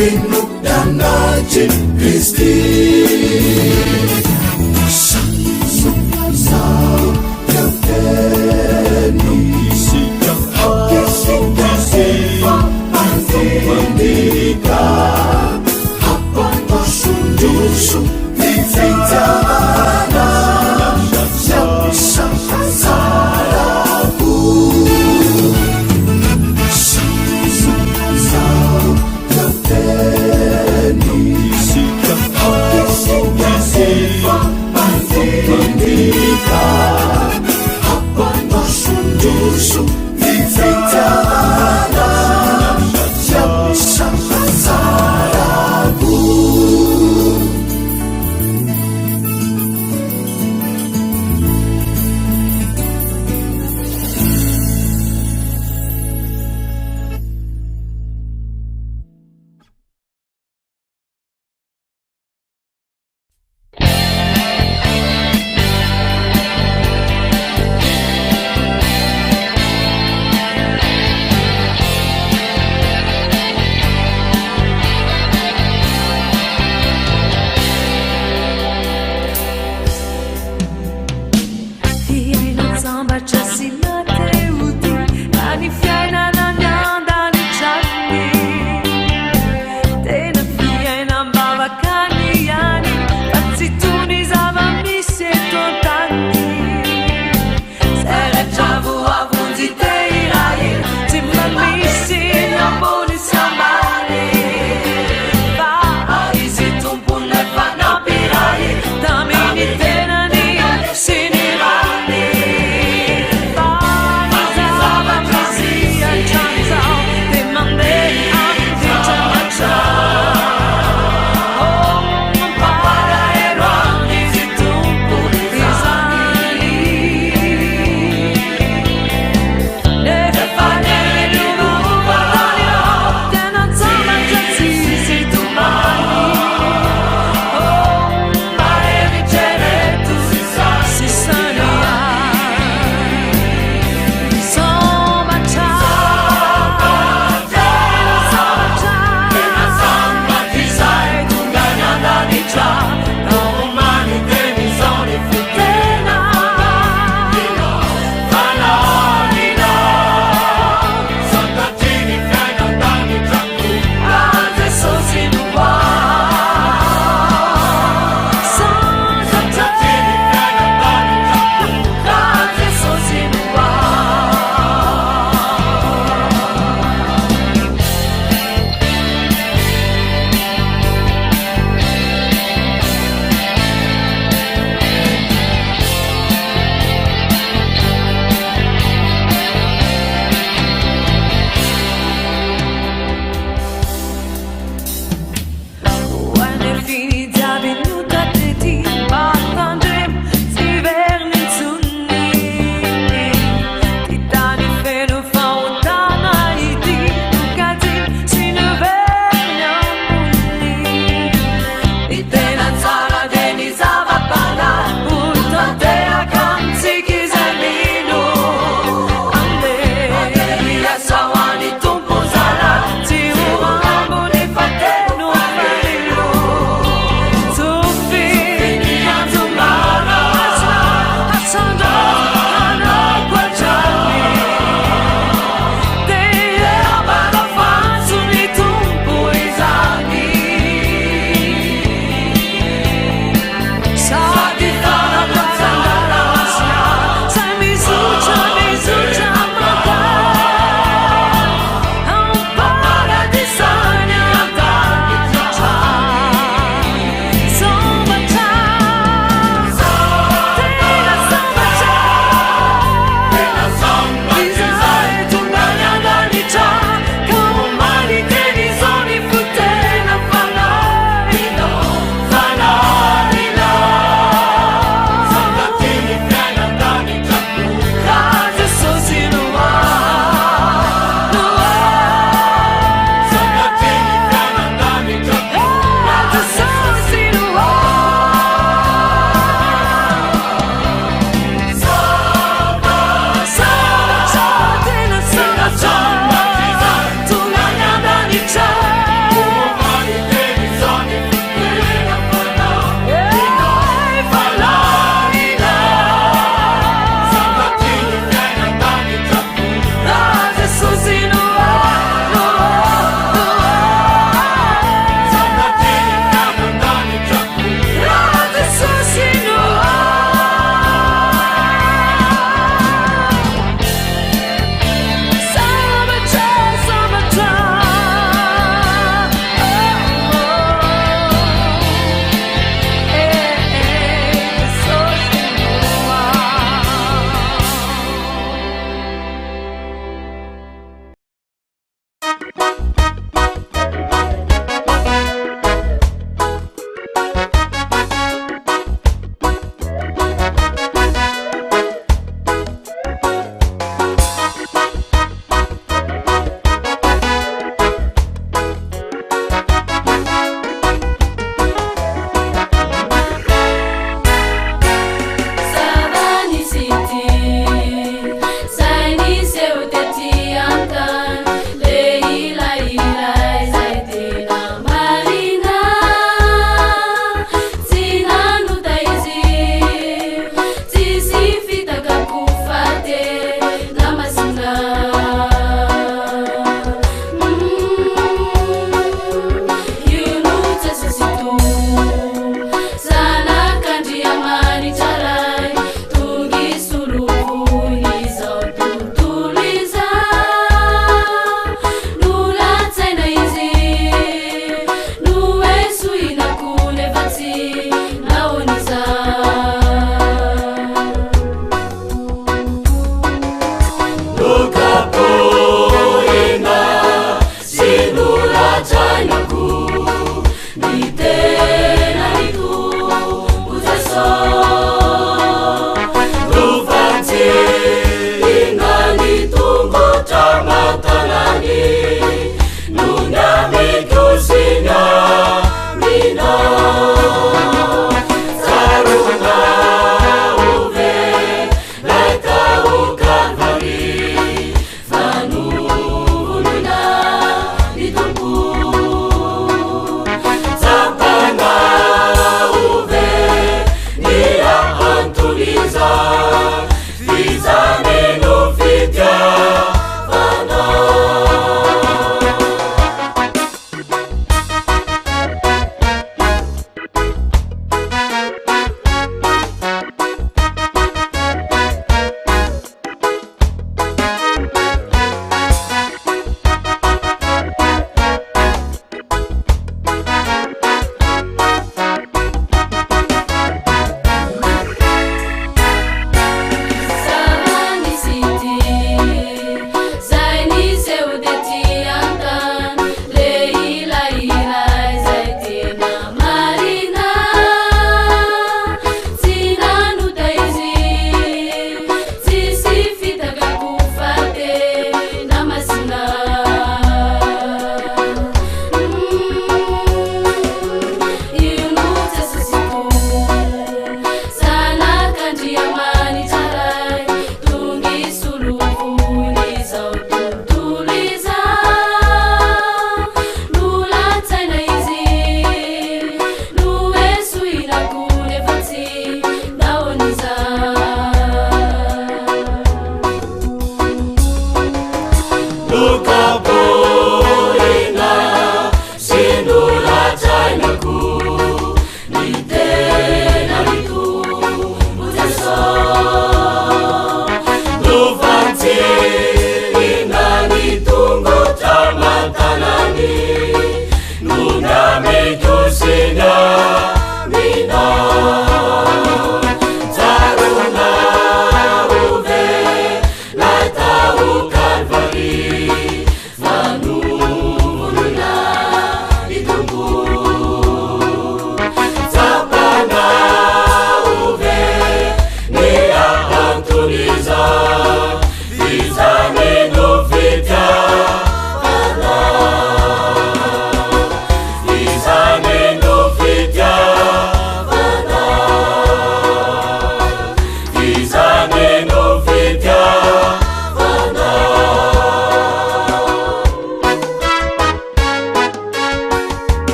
pemimpinmu dan Najib Rizki. Sang kapteni sikap pendidikan apa dusun di perjalanan yang bisa salahku. Sang kapteni sikap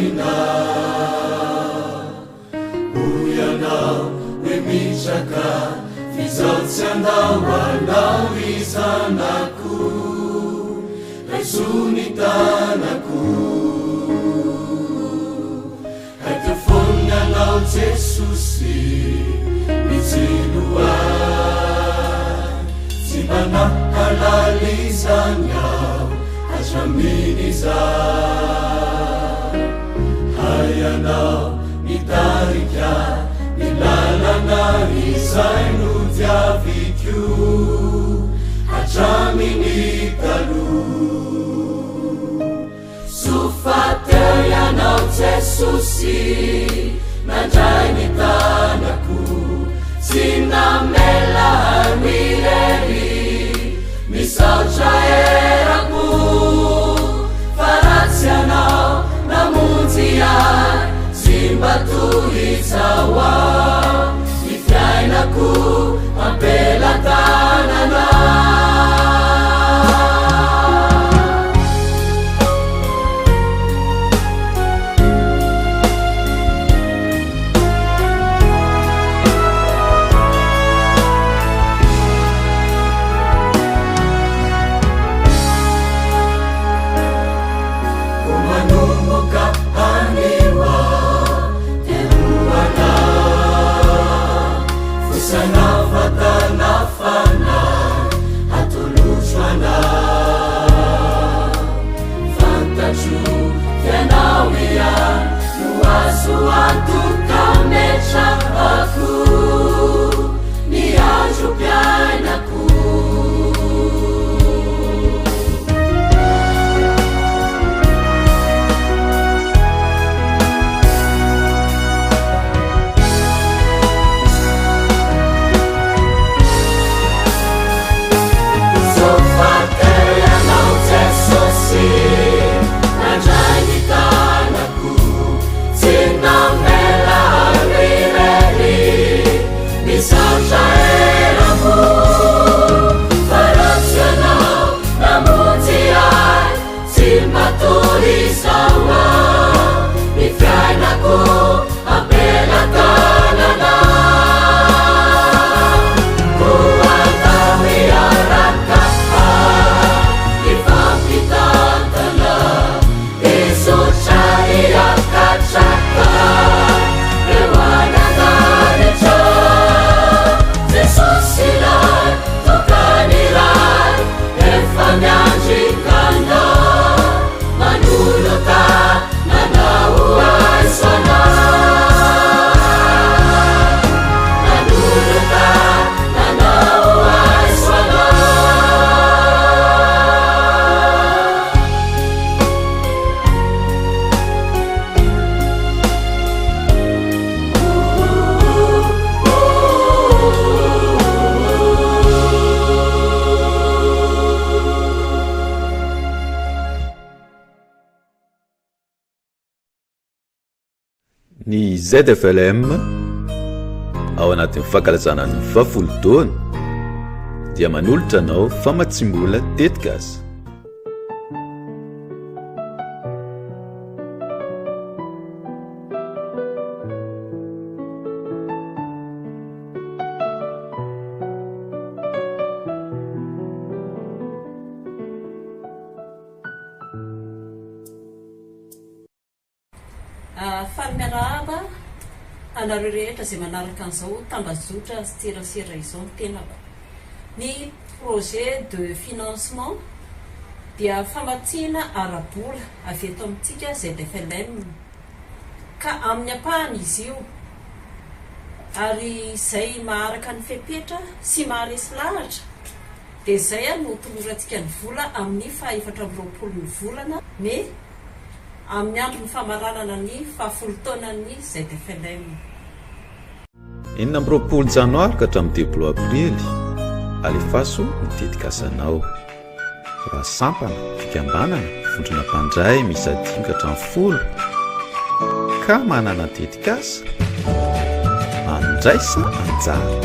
ina uyanao wemitraka fizao tsy andao andao izanako raisony tanako haitafony anao jesosy mitsiloa tsy manahalalizanyao hatraminiza hayanao mitarika milalana izay no diaviko hatramini talo sofateo ianao jesosy nandray ny tanako tsy namela mirery misaotra erako fa ratsy anao namonjy ahy tsy mba tohitsaoa ny fiainako ampelatanana ny ZFLM ao anatin'ny fankalazana ny 20 taona dia manolotra anao famatsimbola tetikasa. Famiarahaba anareo rehetra zay manaraka an'izao tambazotra sy tserasera izao ny tenako. Ny projet de financement dia famatsiana arabola avy eto amintsika ZFLM ka amin'ny ampahany izy io ary izay maharaka ny fepetra sy maharesy lahatra dia izay no tolorantsika ny vola amin'ny 420 ny volana me amin'ny andro ny famaranana ny 10 taonan'ny ZFLM. 20 janoary ka hatramin'ny 2 aprily alefaso mitetik'asanao raha sampana fikambanana fondrona mpandray misy 5 ka hatramin'ny 10 ka manana tetik'asa andraisa anjara.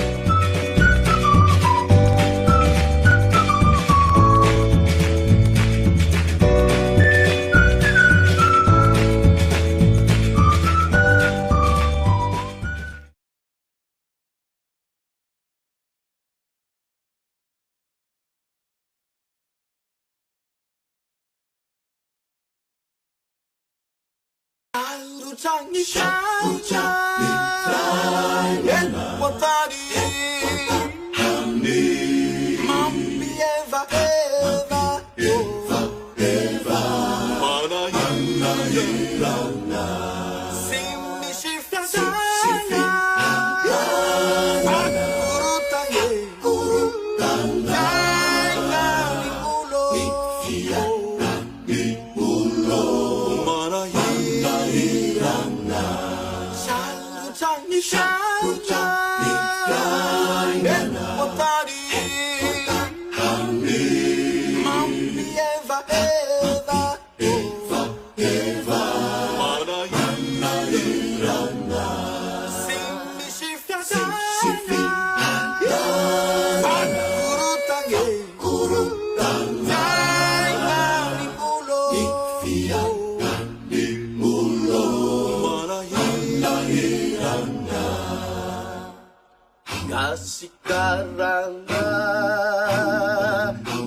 Kasih karanga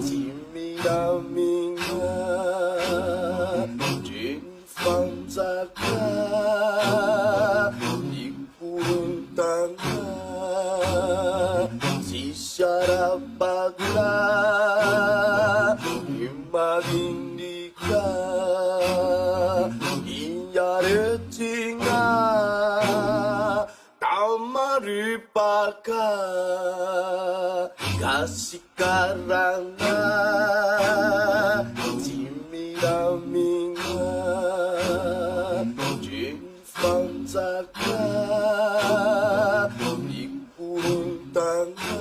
Timidaminga Jinfanzaka Ikuruntanga Sisharapagla Imadindika Iyaretinga Tamaripaka kasih karanga Timidaminga Jinfanzaka Ikuruntanga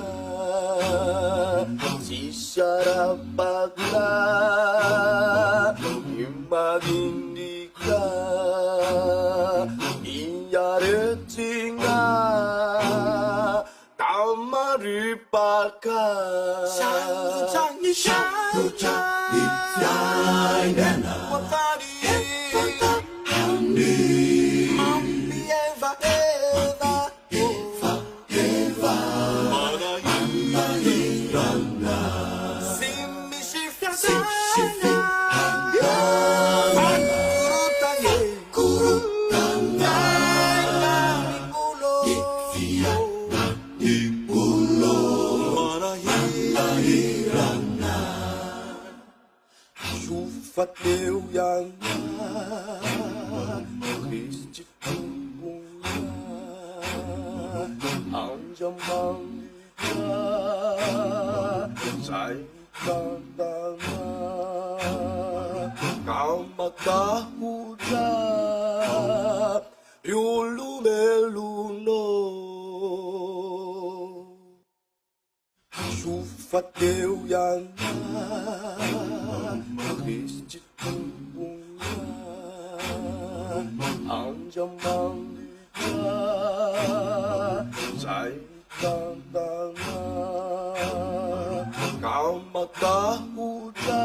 Sisharapagla Imadindika Iyaretinga Tamaripaka Shalujangi Shalujangi Flyna Watari Handi Mambi Eva Eva Eva Eva Manayana Hirana Simi Shifya Shifya Kurutanye Kurutanye Fateu yang Kristi tunggunya Anjam manggika Saya kandanga Kamakahuja Yulu meluno Fateu yang Kristi tunggunya Anjam manggika Saya kandanga Kamakahuja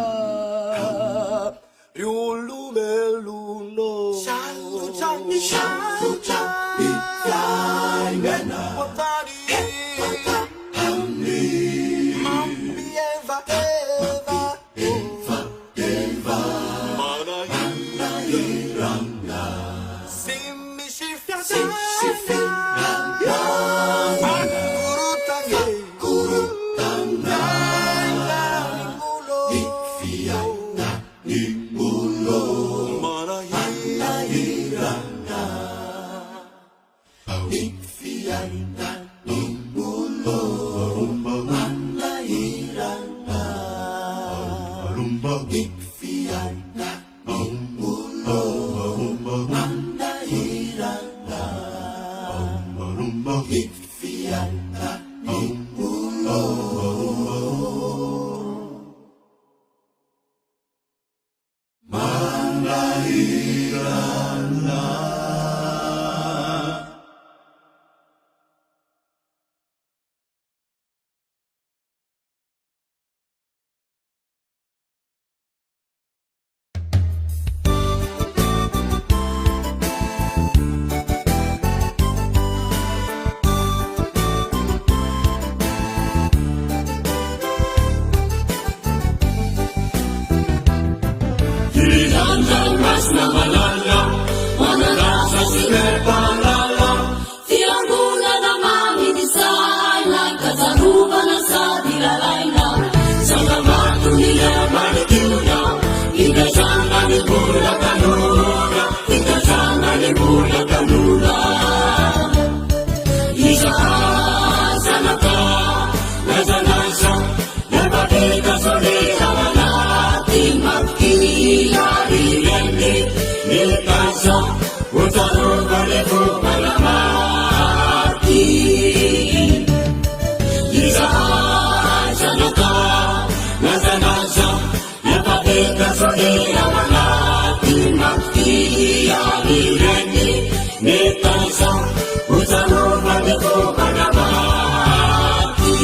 Yulu meluno Shalujangi Shalujangi Flyna Watari Mambi Eva Eva Eva Eva Manayana Hirana Simi Shifya Shifya Kurutanye Kurutanye Ikfia Nimulo Manayana Hirana Ikfia Nimulo Manayana Ikfia Nimulo Manayana mula tanora, itazama ni mula tanora. Izahazanaka, nazanasa, napakita solita manati, magkiyari-yari, nilkasa, utaruga nifu malamati. Izahazanaka, nazanasa, napakita solita manati, magkiyari-yari, nilkasa, utaruga nifu malamati.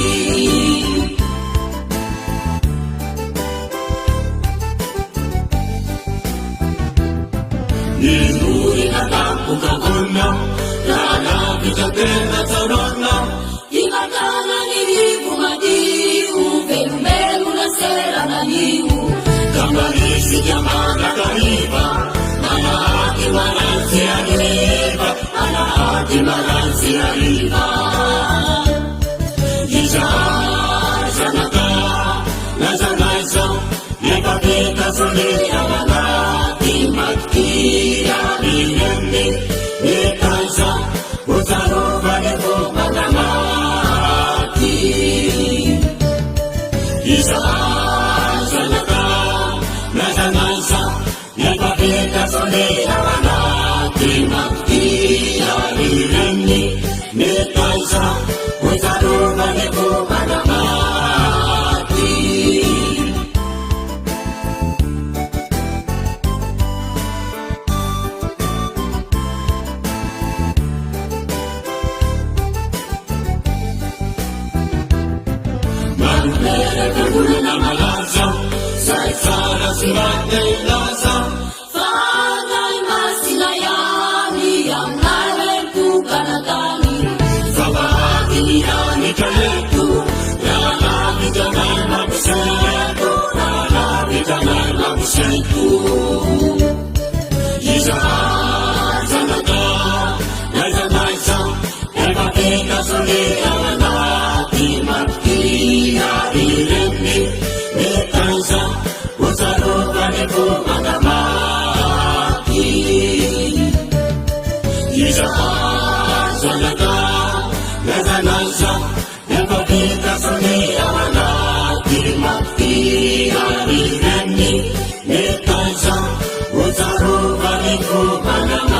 Nimuri atakong kagunam, lalapit ang tena sa ronam. Imatana nilivu madiu, velumelu na sera na liu. Kamarisi jamana kariba, manahati maransi ariba, manahati maransi ariba. Izahazanaka, nazanasa, ipakita solita manati, magkiyari-yari, nilkasa, utaruga nifu malamati. Izahazanaka, nazanasa, ipakita solita manati, magkiyari-yari, nilkasa, utaruga nifu malamati. Manglere kabul na malasa, sa isara sirat na ilasa. Fangay masilayani, ang nalento kanatani. Sa bahagi niya ni Kaleto, lalapit ang ay magsayato, lalapit ang ay magsayato. Izahazanaka, nazanasa, ipakita solita manati, magkiyari-yari, nilkasa, utaruga nifu malamati. Izahazanaka, nazanasa, ipakita solita manati, magkiyari-yari, nilkasa, utaruga nifu malamati.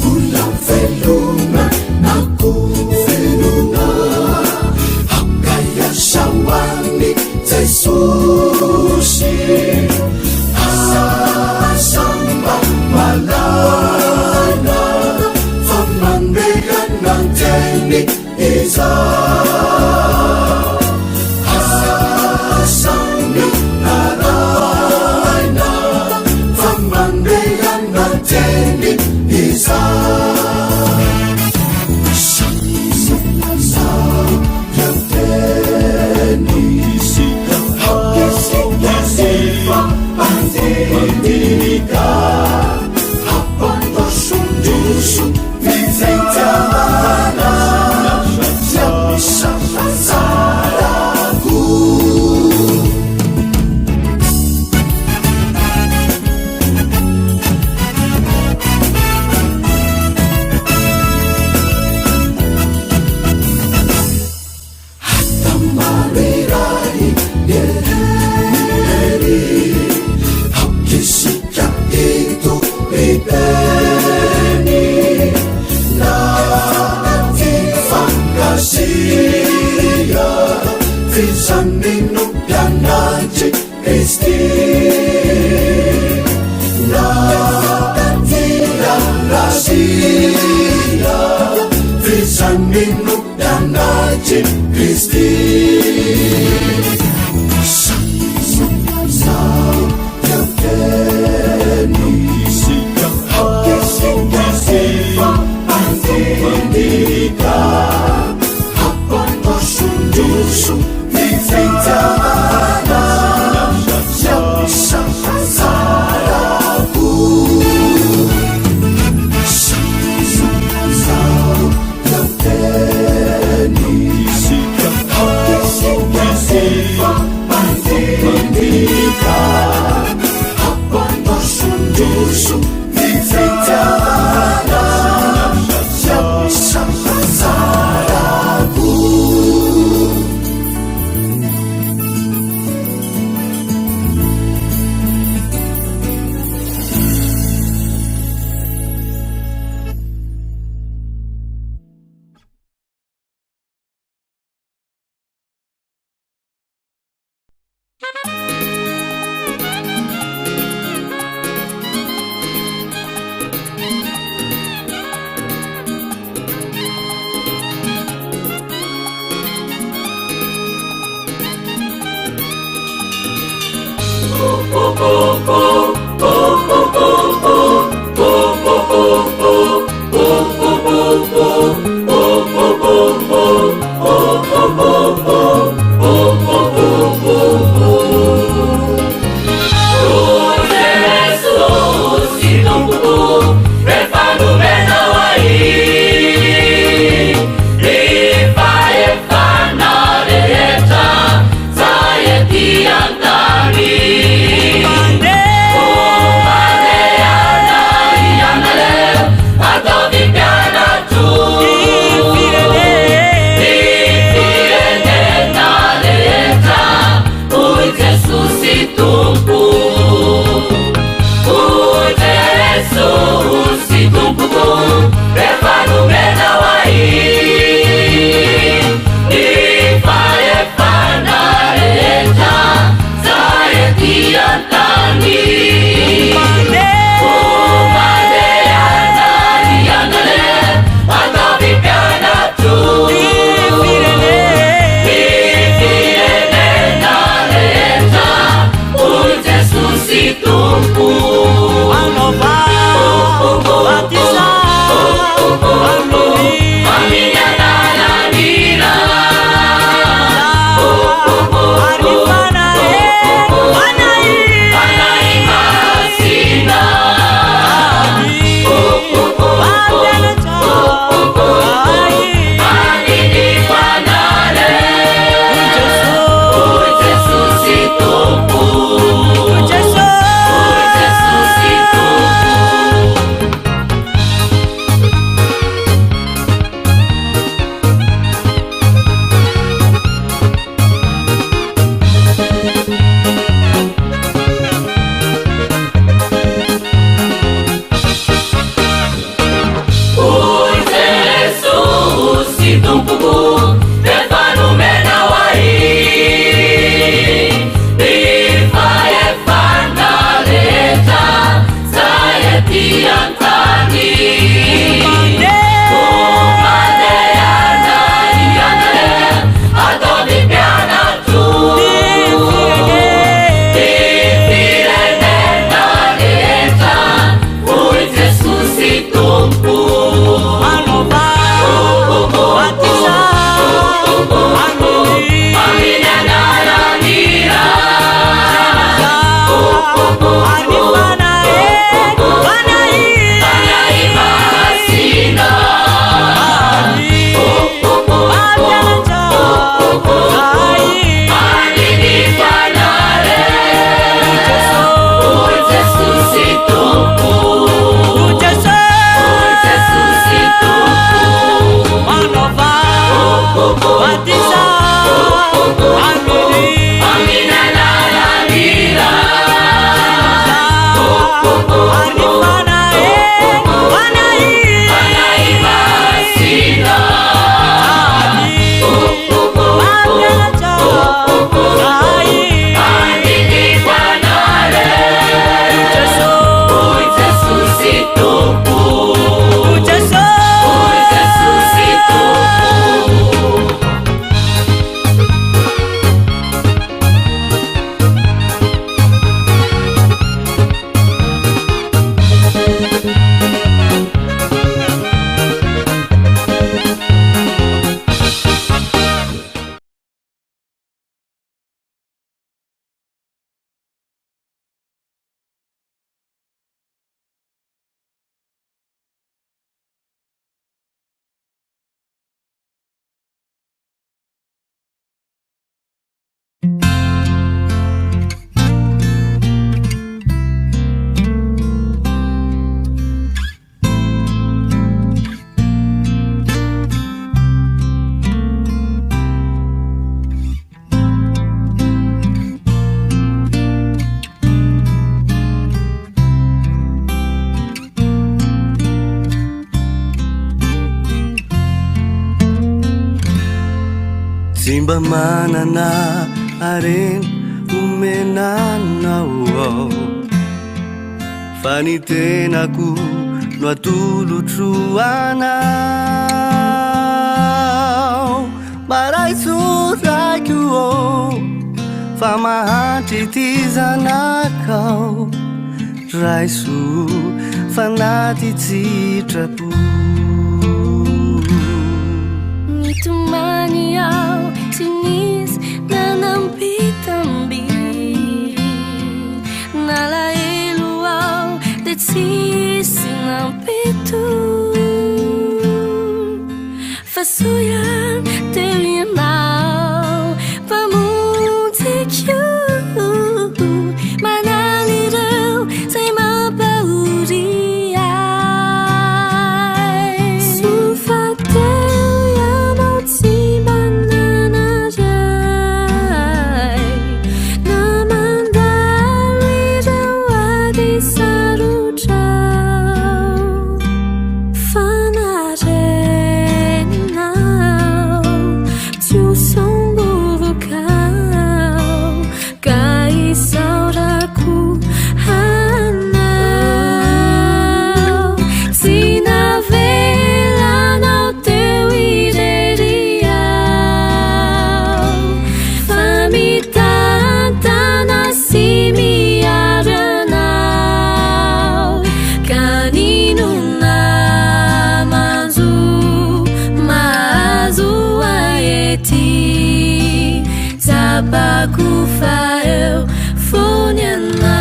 Ulang veluna, aku veluna, hakaya shawani Jesusi, asamba malana, famandegan ng tenik isa. Asami narayna, famandegan ng tenik isa. Kristi Simba manana aren umenanao fanitenako no atolotroanao maraitso raiky fa mahatry ty zanakao raiso fanaty tsitrapo mitomany ao tsy nisy nanampitamby nalaelo ao de tsisy nampito fa soyan teo ianao pamontsykio manany ireo zay mampahory ay sofa teo ianao tsy manana ray namandalo ireo ady sarotrao fanareninao tsy hosombovokao ka isaorako hanao tsy navelanao teo irery ao fa mitantana sy miary anao ka nino namanjo mahazo aety tsapako fa eo fony anao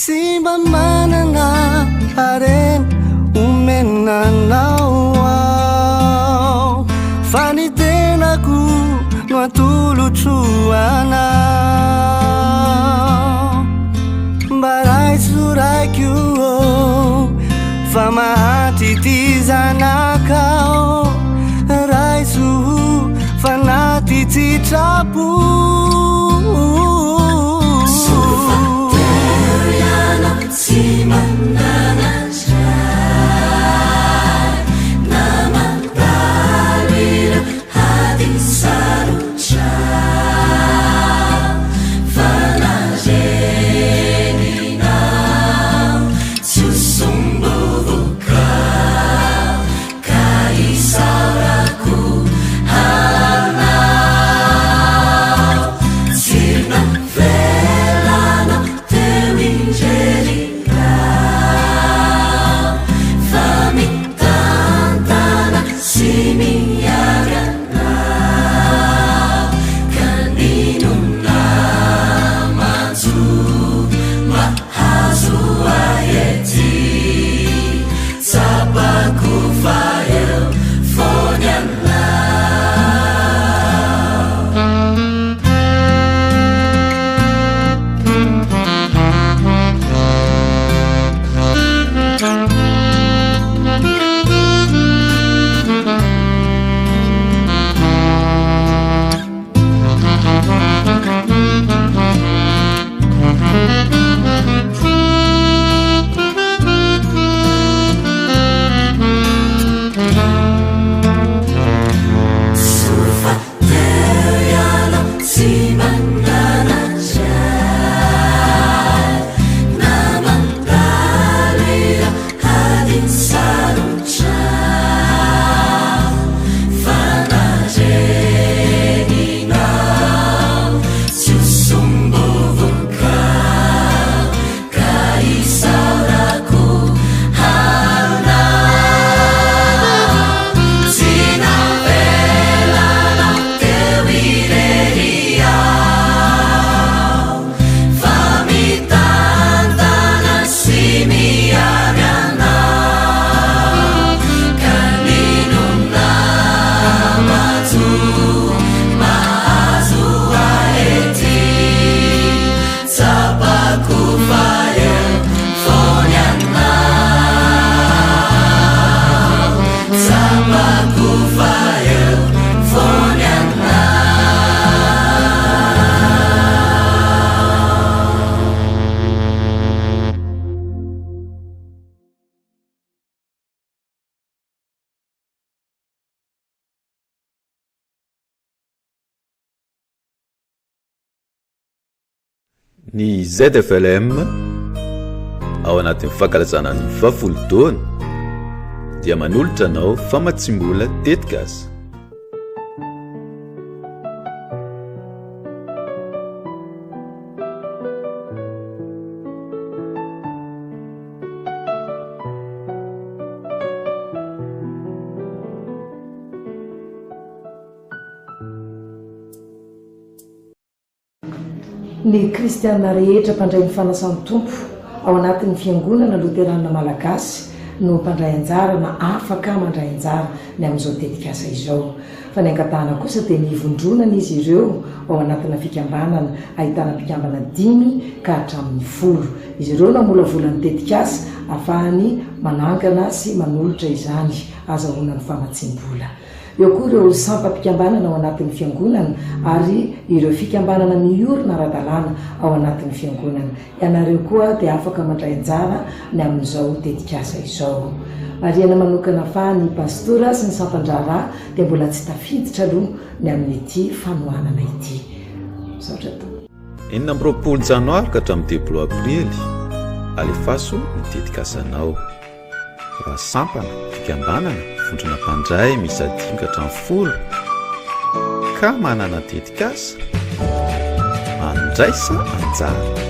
sy mba manana hareny omenanao ao fa ny tenako no atolotroanao mba raiso raikio fa mahatry ty zanakao raiso fanaty tsitrapo tsy manana ray namandalo ireo ady sarotrao fanareninao tsy hosombovokao ka isaorako hanao tsy navelanao teo irery ny ZFLM ao anatin'ny fankalazana ny 20 taona dia manolotra anao fa matsimbola tetikasa. Ny kristianina rehetra mpandray ny fanasan'ny tompo ao anatin'ny fiangonana loterana malagasy no mpandray anjara na afaka mandray anjara ny amin'izao tetikasa izao. Fa ny angatahana kosa dia ny ivondronana izy ireo ao anatina fikambanana ahitana mpikambana 5 ka hatramin'ny 10. Izy ireo namolavolan'ny tetikasa ahafahany manangana sy manolotra izany azahoana ny famatsim-bola. Eo koa ireo sampam-pikambanana ao anatin'ny fiangonana ary ireo fikambanana miorina ara-dalàna ao anatin'ny fiangonana. Ianareo koa dia afaka mandray anjara ny amin'izao tetikasa izao. Mariana manokana fa ny pastora sy ny sampandrara dia mbola tsy tafiditra aloha ny amin'ity fanohanana ity. Misaotra to. 20 janoary ka hatramin'ny 10 aprily alefaso ny tetikasanao. Raha sampana fikambanana vondrona mpandray misy 5 ka hatramin'ny 10 ka manana tetikasa andraisa anjara.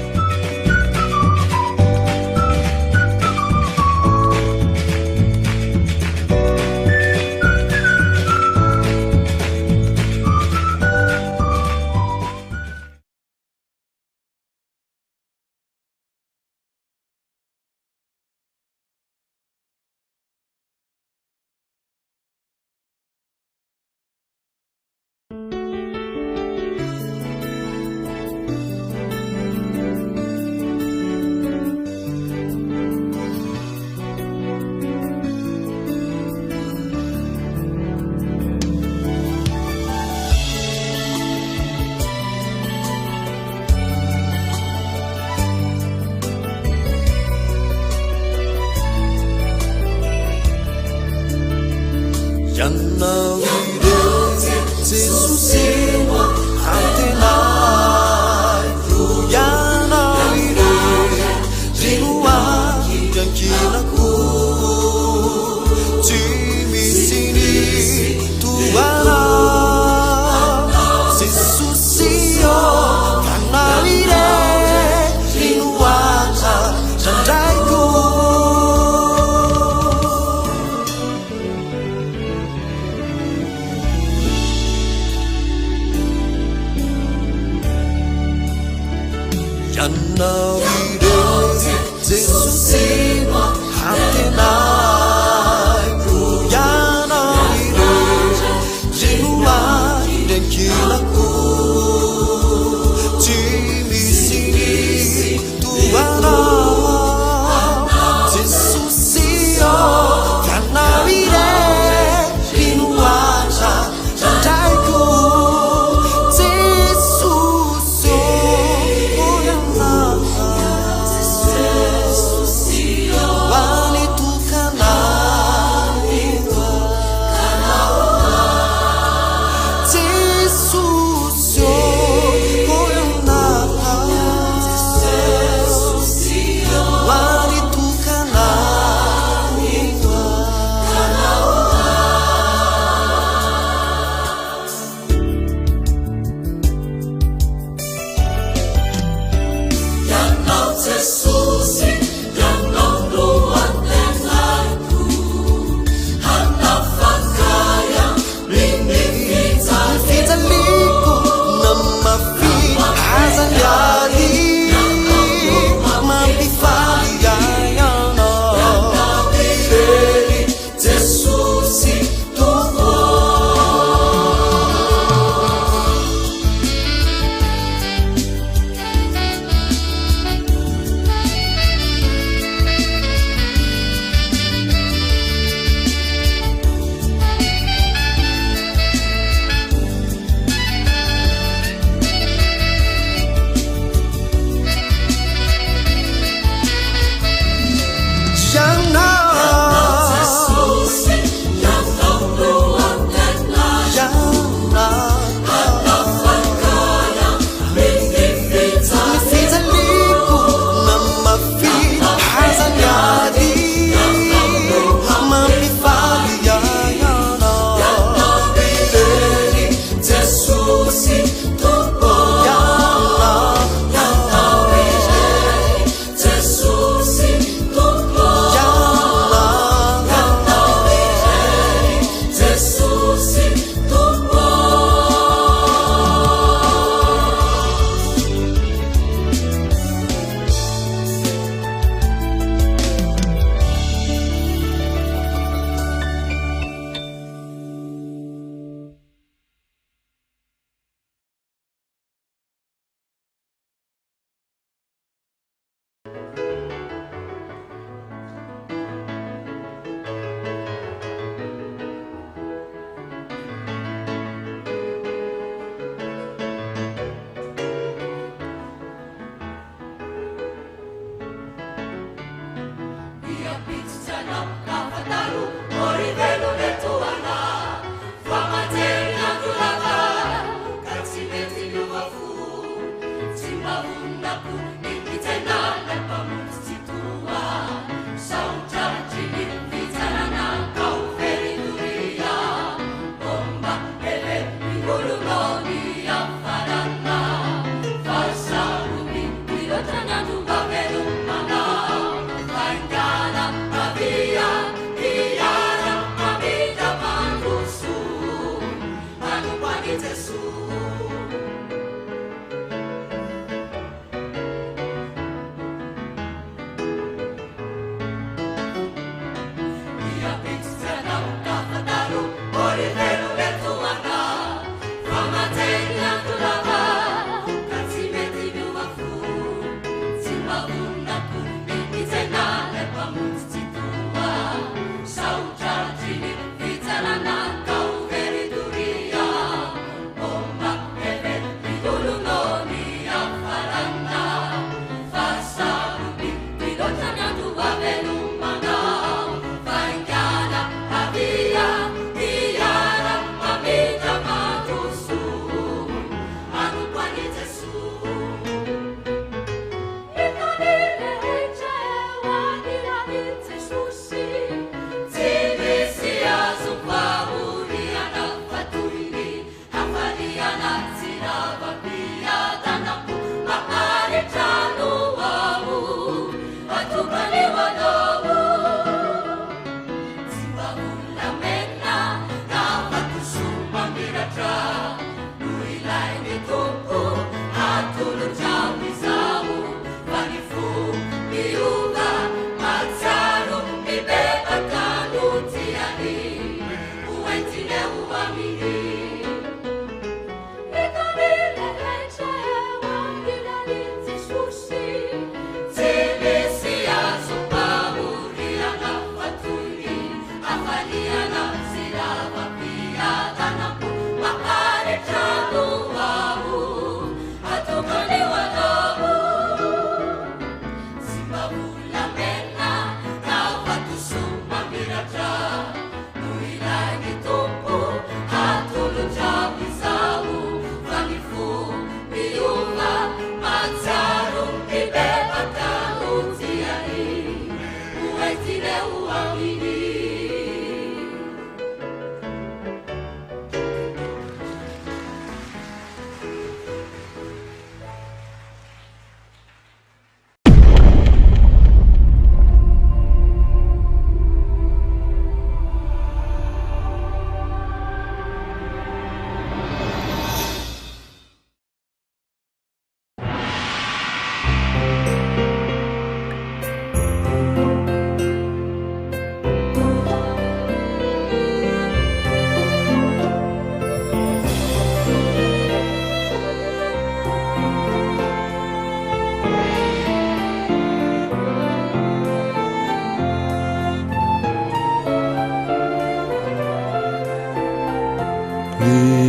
Oh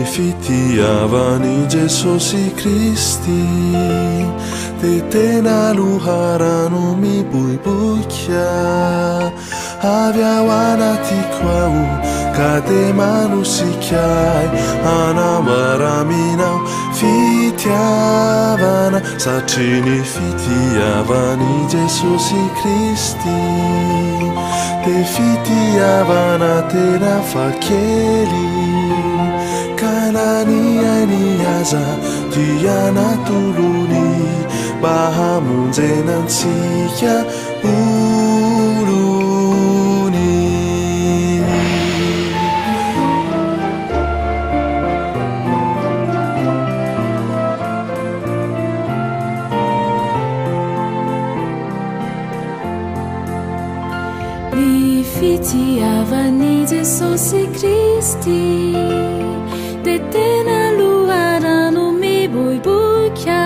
fitiavany Jesosy Kristy de tena loharano miboiboika avy ao anatiko ao ka de manosikay hanambaraminao fitiavana satria ny fitiavany Jesosy Kristy de fitiavana tena fakely kananiany aza dia natolony mba hamonjenantsika olony ny fitiavany Jesosy Kristy de tena loharano miboiboika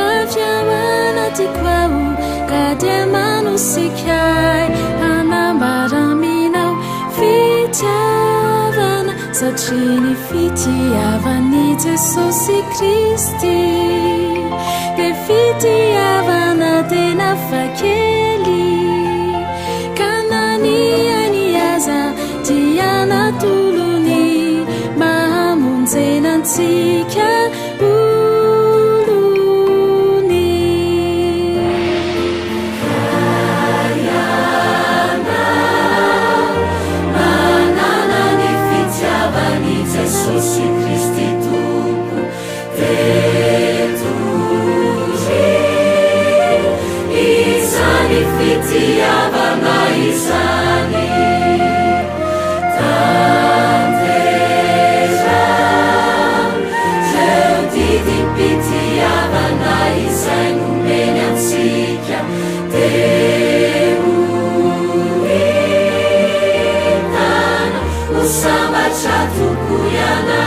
avy ao anatiko ao ka dia manosikay hanambaraminao fitiavana satria ny fitiavany Jesosy Kristy de fitiavana tena fakely kananiany aza dia natolony mahamonjenantsika olony manana ny fitiavany Jesosy Kristy tompo tetory izany fitiavana izany fitiavana izay nomeny antsika teo entana ho sambatra tokoiana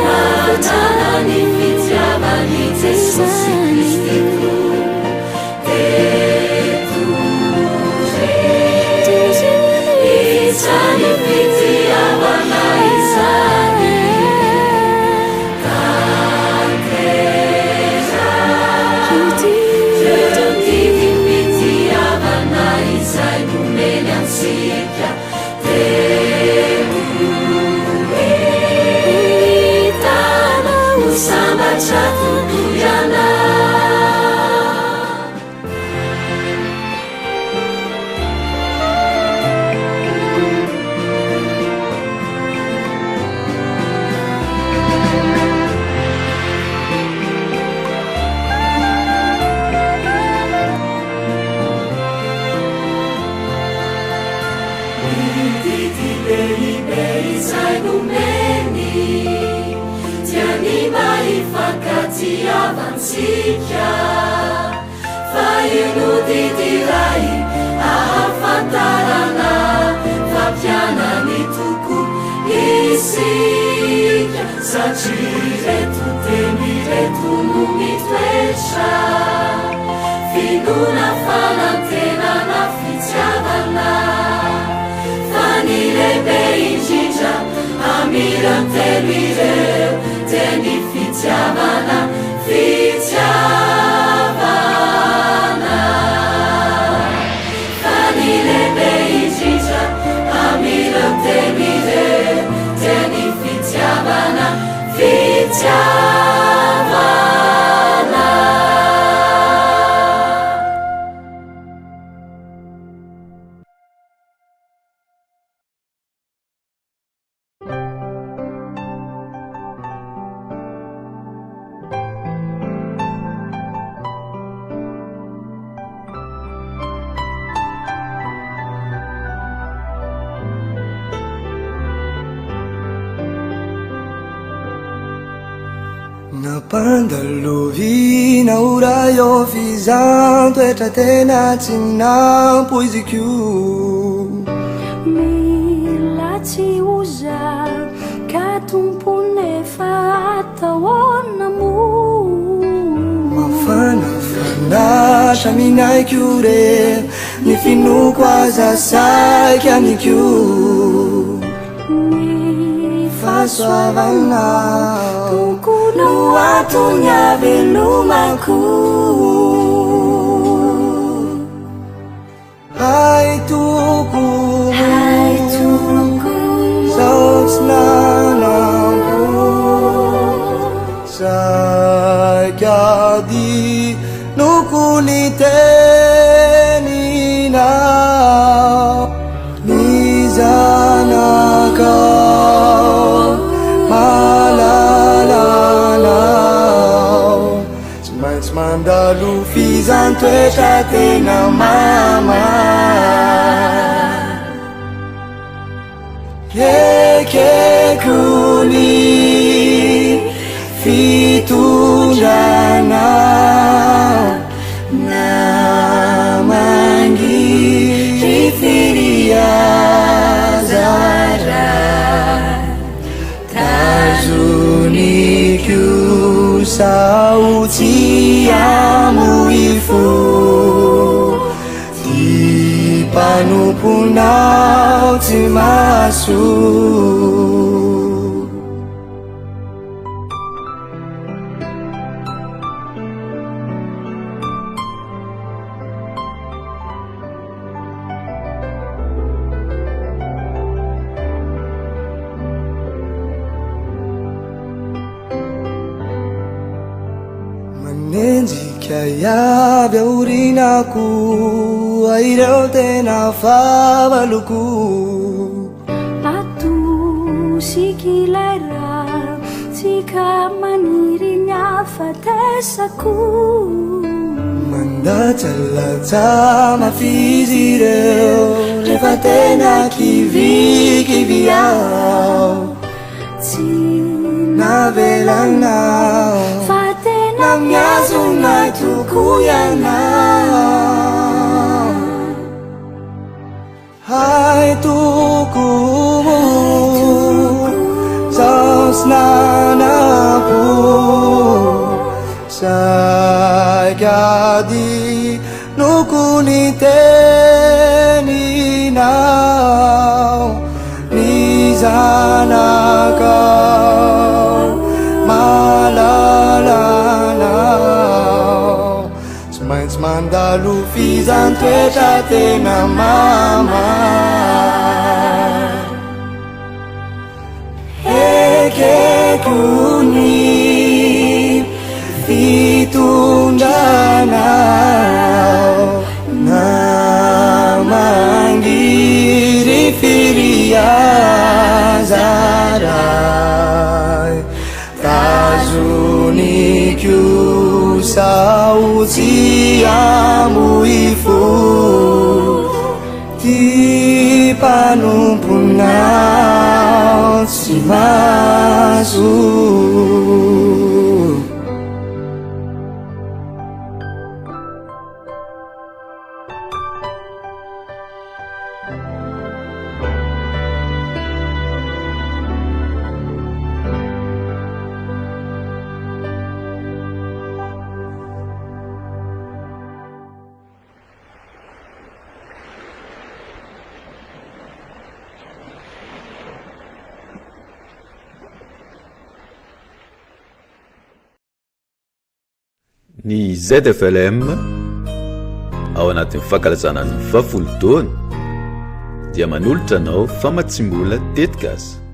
manana ny fitiavany Jesosy Kristy izany fitiavana izany tantera teotity fitiavana izay nomeny antsika teo entana ho sambatra tokoiana izay nomeny tiany mahifakatiavantsika fa ino didiray ahafantarana fampianany toko isika satria reto teny reto no mitoetra finona fanantenana fitiavana fany lehibe indrindra amirantelo ireo teny fitiavana fitiavana fany lehibe indrindra amirantelo ireo teny fitiavana fitiavana Napandalovina ora io fisanto e tratena cinampo izikyu mila ci usa katumpune fata wanamu mahafinatra minaiko re ny finoko aza saika amiko fahasoavana tokony atony avelomako hai toko zao tsy nanampo saikady nokony teninao ny zanakao malalanao tsy maintsy mandalo fizantoetra tena mama kekekony fitondrana namangiry firiazara tazonikio sautsy amoifo ty panomponao tsy maso manenjika iaby aurinako aireo tena favaloko atosykilay raha tsika maniry ny afatesako mandatsalatsa mafizy ireo rehefa tena kivikiviao tsy navelanao namyazona tokoyanao hai toko zao tsy nanapo saikady nokony teninao ny zanakao malalanao tsy maintsy mandalo fizantoetra tena mama ekekony fitondranao namangiry firiazaray tazonikio sautsy amoifo ty panomponao tsy maso ny ZFLM ao anatin'ny fankalazana ny 20 taona dia manolotra anao famatsimbola tetika azy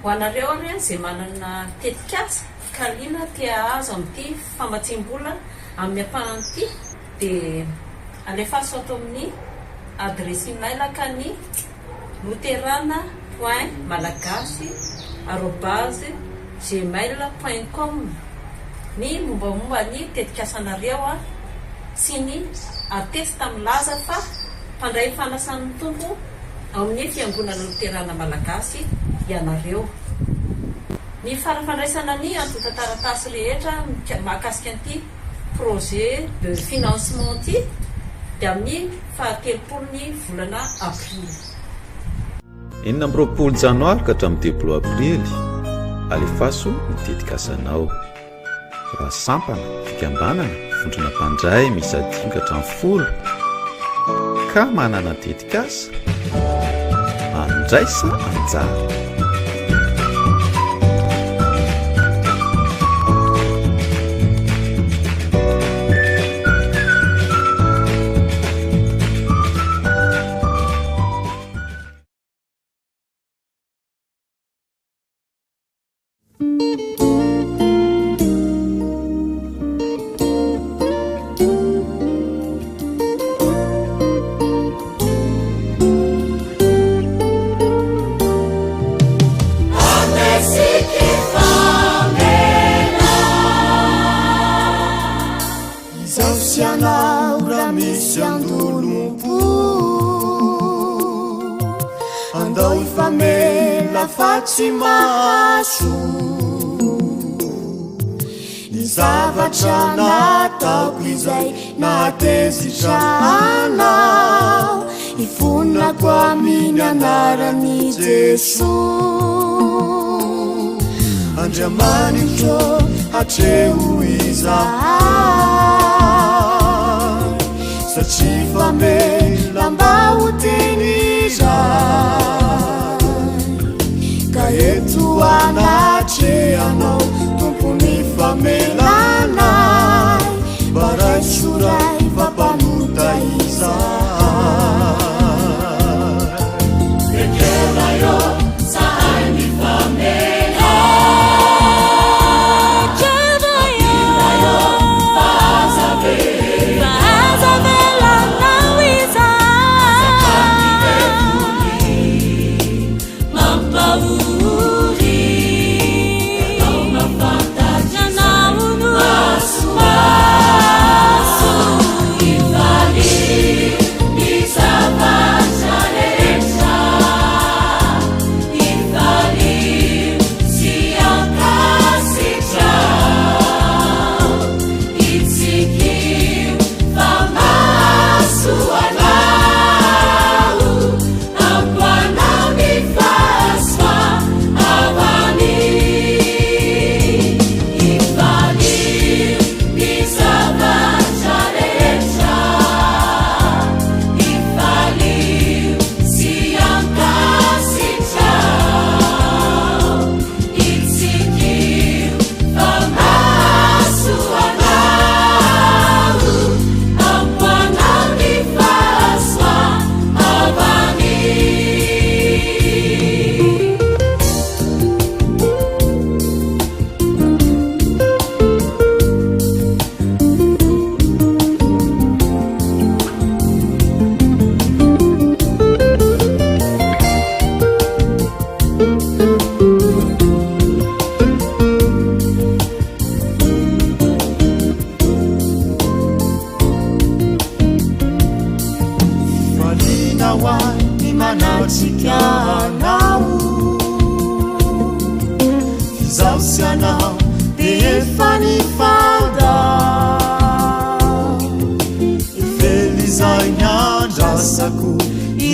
ho anareo ary zay manana tetikasa kalina tia azo amin'ity famatsimbola amin'ny ampahan'ity dia alefaso ato amin'ny adresy emailaka ny luterana.malagasy@gmail.com ny mombamomba ny tetikasanareo a sy ny atesta milaza fa mpandray fanasan'ny tompo ao amin'ny fiangonana luterana malagasy ianareo ny farafandraisana ny antotantaratasy rehetra mahakasika an'ity projet de financement ty dia amin'ny fahatelopolony volana aprily 9 janoary ka hatramin'ny 10 aprily alefaso ny dedikasanao raha sampana fikambanana vondrona mpandray misy 5 ka hatramin'ny 10 ka manana dedikasa andraisa anjara Fatsy mahaso ny zavatra nataoko izay natezitra anao ifonako amin'ny anarany Jesosy Andriamanitro hatreo izahay satria famela mba ho teny iray eto anatreanao tompony famelanay baray soray fampanota izay ekerayo sahay ny famela ekerayo fahazavelanao izay mampahu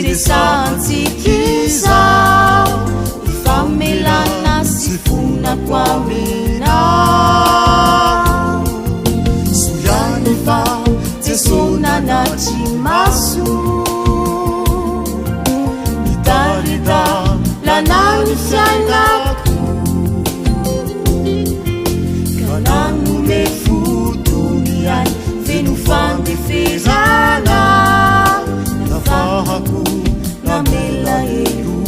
Iresantikizao famelana sifuna kwa minao Suyanifa tesona na chimasu Nitarida lanani fiangaku Kananu mefutunian venufande fezana Nafahaku namela elu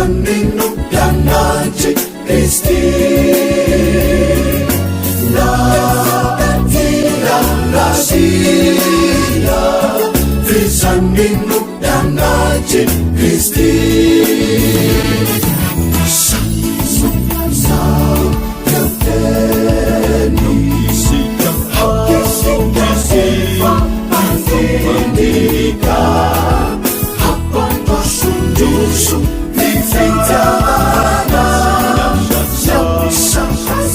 Visanino pianage Cristi La tira Rasia Visanino pianage Cristi Mandika Hapon Posundusu Viventana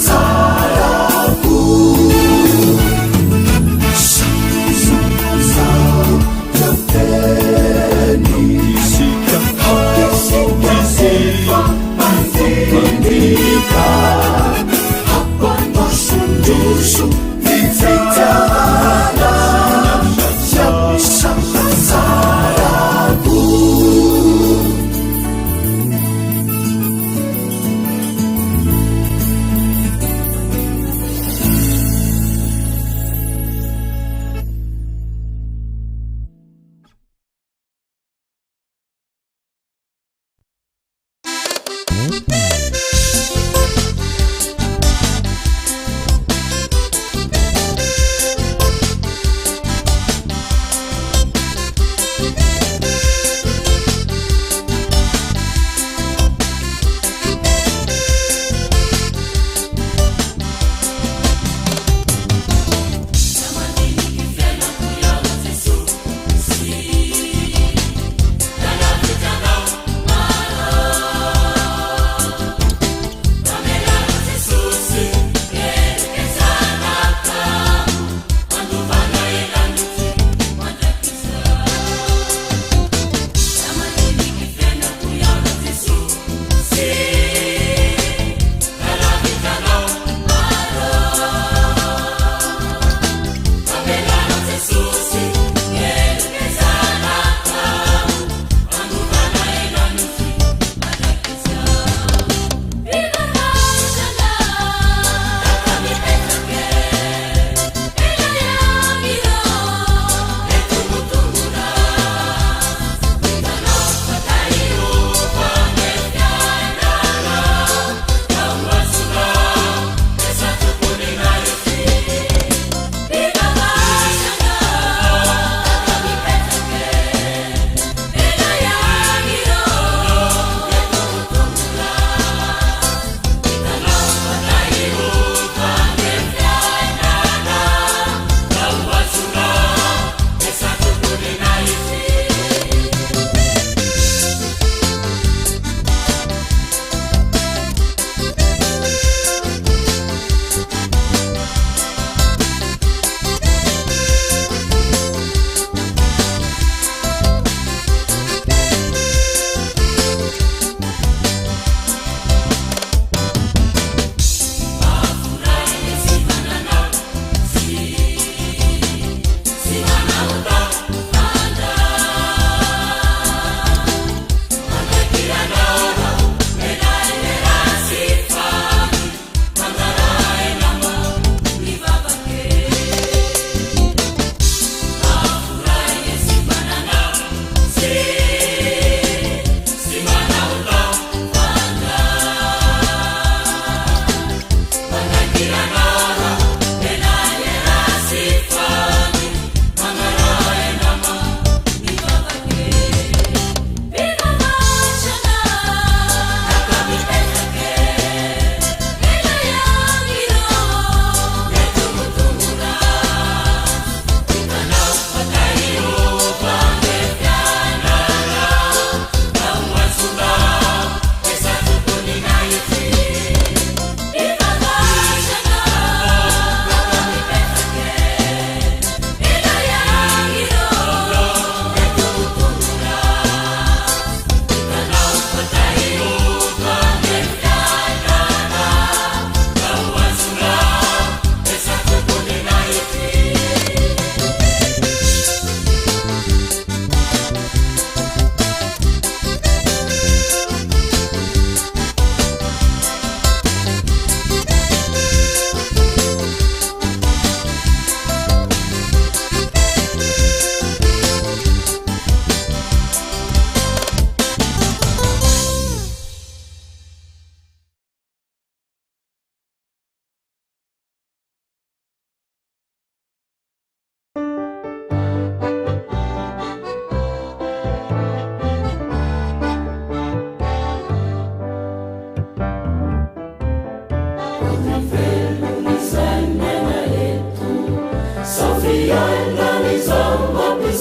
Saraku Mandika Hapon Posundusu Viventana Some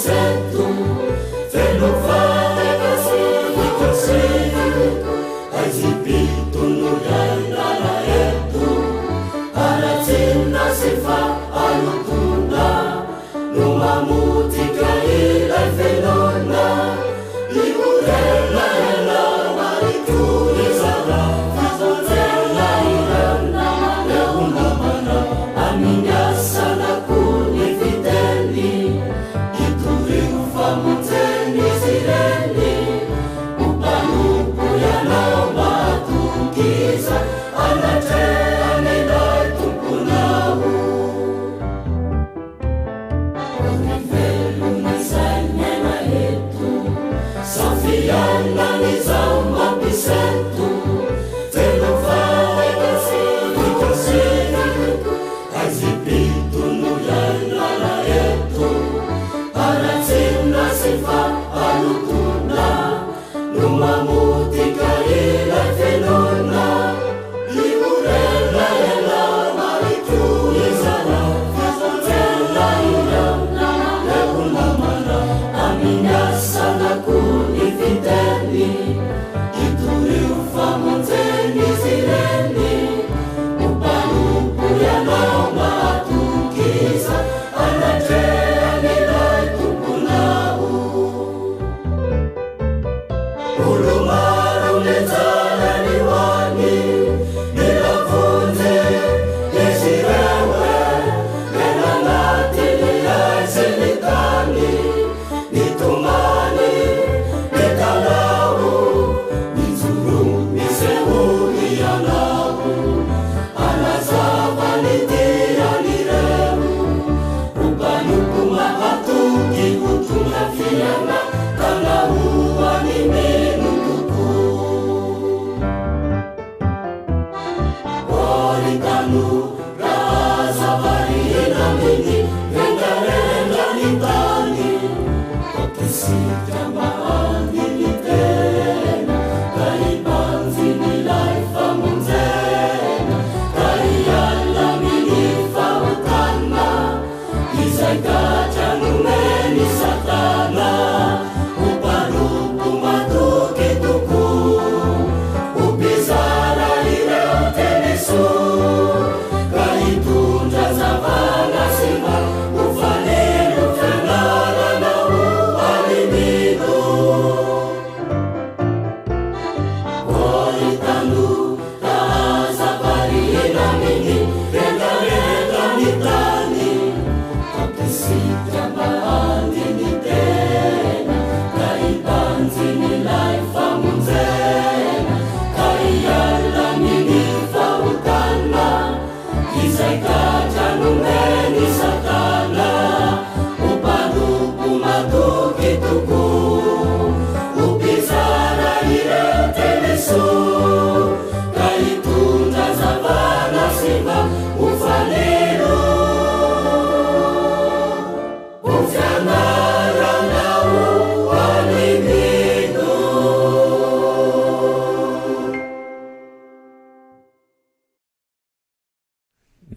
mampiseto fenofatekasi ikasitu aizipitunu yainala etu aratsina sifa alutunda no mamutika ilai fenona iurela ela maritulizara fazotela irana leundamana aminyasana kuni fideli ituriu famuteni sireli upanupu yanamatukiza anateanilai tukunau onivelunisainena etu safiana nizama pisetu telofaekasi ikasitu aizipitunu yainala etu aratsina sifa alutuna numamutika ilai fenona iurela ela maritulizara fazotela irana leunamana aminyasana kuni fideli ituriu famuteni sireli upanupu yanamatukiza anateanilai tukunau ulumaru lezalaliwani nilafunze nisirewe nenangatiliaiselikani nitumani nitalau nizuru niseuliyanau anazavanitiranireru upanukuma hatuki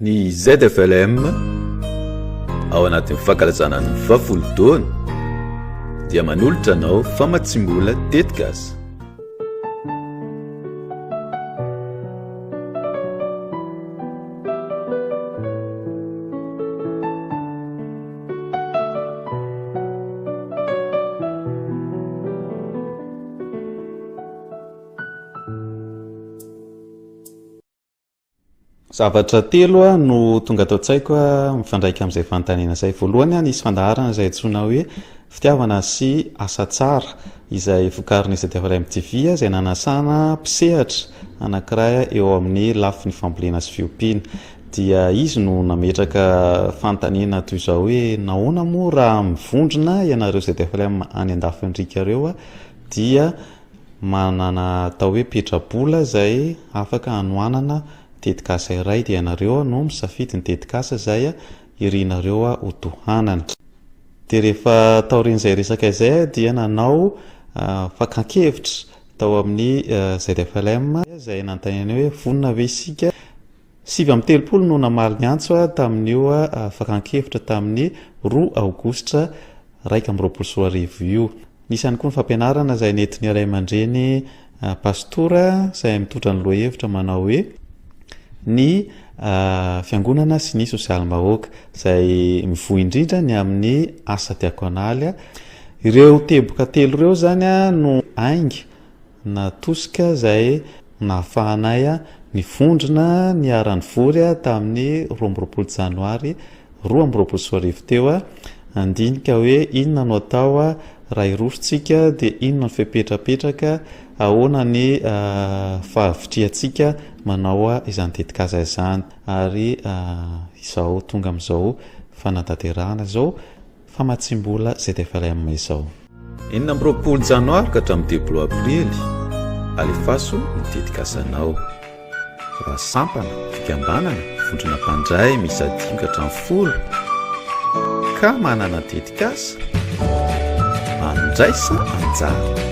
Ny ZFLM ao anatin'ny fankalazana ny 20 taona dia manolotra anao famatsimbola tetikasa. Zavatra telo no tonga ato an-tsaiko mifandraika amin'izay fanontaniana izay. Voalohany nisy fandaharana izay antsoina hoe fitiavana sy asa tsara izay vokarin'ny ZFLM TV izay nanasana mpisehatra anankiray eo amin'ny lafiny fambolena sy fiompiana. Dia izy no nametraka fanontaniana toy izao hoe nahoana moa raha mivondrona ianareo ZFLM any Andafindrika ireo dia manana atao hoe petrabola izay afaka hanoanana tetikasa iray dia ianareo no misafidy ny tetikasa izay irinareo hotohanana. Dia rehefa taorian'izay resaka izay dia nanao fakan-kevitra tao amin'ny ZFLM izay nanontaniana hoe vonona ve isika 7:30 no namaly ny antso tamin'io fakan-kevitra tamin'ny 2 aogositra 2 io nisany koa ny fampianarana zay netiny ray aman-dreny pastora zay mitotra ny loha hevitra manao hoe ny fiangonana sy ny sosialy mahoaka zay mivoa indrindra ny amin'ny asa tiako analy ireo teboka telo ireo zany no aingy natosika zay nahafahanay ny vondrona ny arany vory tamin'ny 12 janoary 2024 teo andinika hoe inona no atao raha irositsika dia inona ny fipetrapetraka ahoana ny fahavitriatsika manao izany tetikasa izany ary izao tonga amin'izao fanatanterahana zao famatsimbola zay tefa amin'izao 20 janoary ka hatramin'ny deblo aprily alefaso ny tetikasanao raha sampana fikambanana vondrona mpandray misy 5 ka hatramin'ny 10 ka manana tetikasa andraisa anjara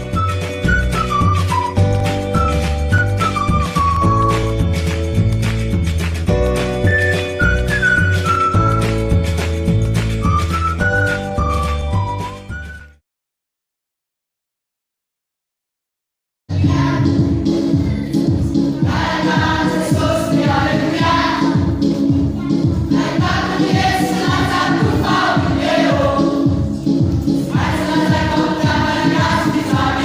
Aleluia.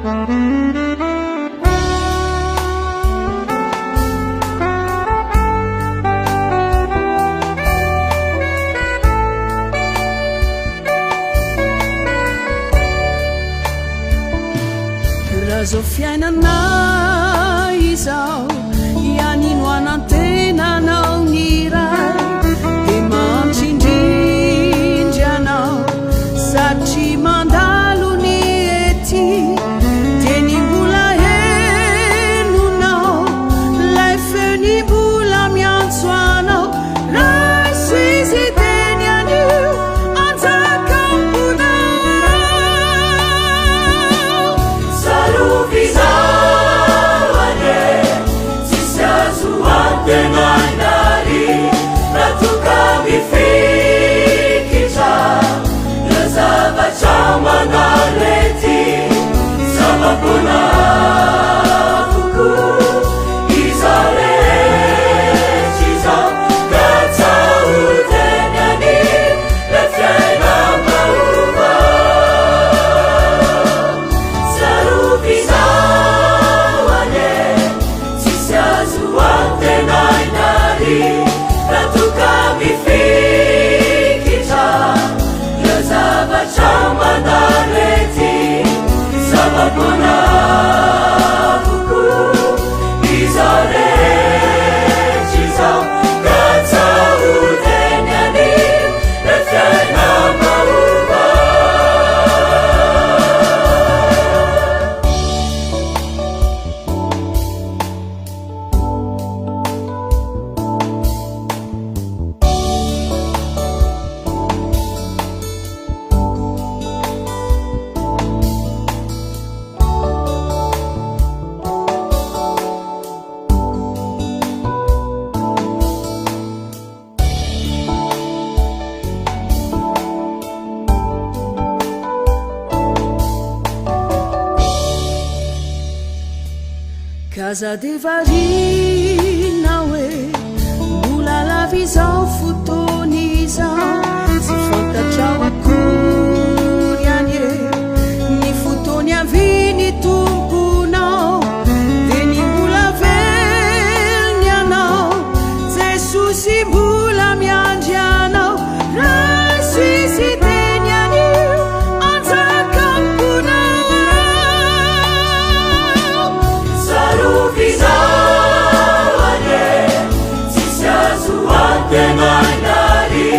Razo fiainana izao ianino anantenanao ny ray de mamtsindrindry anao satria mandalo ny ety de ny mbola henonao lay feony mbola miantso anao raiso izy teny anio Tenainari ratuka mifikita nazavacha manaleti sababuna fuku izale chiza gata utenyani lefyena mauva saruviza wane sisiazuantenainari ratuka mifikita nazavacha manaleti sababuna fuku izale chiza gata utenyani lefyena mauva Kaza de varina we mbola lavizao fotoan'izao sy fantatrao akory any e ny fotoany avy ny tomponao de ny mbola velony anao Jesosy mbola miandry anao raiso izy teny anio Saruvizawane sisiazuantenainari